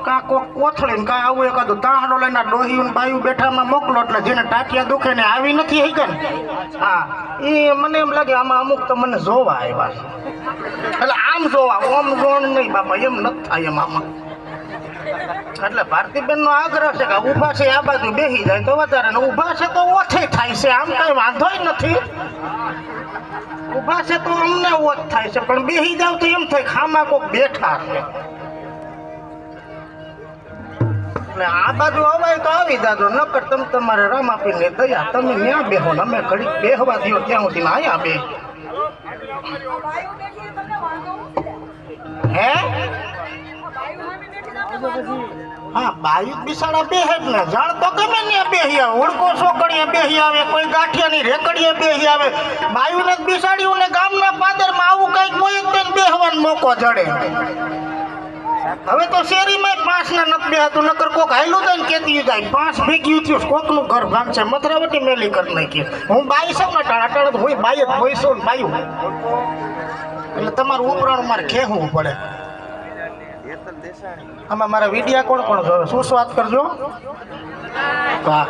કા કોક કોથળી ને કા આવું એકાદું તાહડો લઈને ડોહી બાયું બેઠામાં મોકલો એટલે જેને ટાટિયા દુખે ને આવી નથી હઈ ને હા એ મને એમ લાગે આમાં અમુક તો મને જોવા આવ્યા એટલે આમ જોવા ઓમ જોણ નહીં બાપા એમ નથી થાય એમ આમાં એટલે ભારતીબેન નો આગ્રહ છે કે ઊભા છે આ બાજુ બેસી જાય તો વધારે ને ઊભા છે તો ઓછી થાય છે આમ કઈ વાંધો નથી ઊભા છે તો અમને ઓછ થાય છે પણ બેસી જાવ તો એમ થાય ખામાં કોક બેઠા છે એટલે આ બાજુ અવાય તો આવી જાજો નકર તમે તમારે રામાપીને દયા તમે ત્યાં બેહો ને અમે ઘડીક બેહવા દો ત્યાં સુધી અહીંયા બે હે હા બાયુ બિસાડા બેહે જ ને જાણ તો ગમે ને બેહી આવે ઓળકો છોકરીએ બેહી આવે કોઈ ગાંઠિયાની રેકડીએ બેહી આવે બાયુને જ બિસાડ્યું ને ગામના પાદરમાં આવું કઈક કોઈ જ બેહવાનો મોકો જડે હવે તો શેરીમાં 5 ને નથી બેહાતું નકર કોક હાયલું જાય ને કેતી જાય 5 ભેગ્યું થયું કોકનું ઘર ભાંગશે મથરાવટી મેલી કરી નાખી હું બાઈ છું ને ટાણા હોય બાઈ જ હોય છું ને બાયું એટલે તમારું ઉપરાણું મારે ખેવું પડે આમાં મારા વિડિયા કોણ કોણ જોવે શું વાત કરજો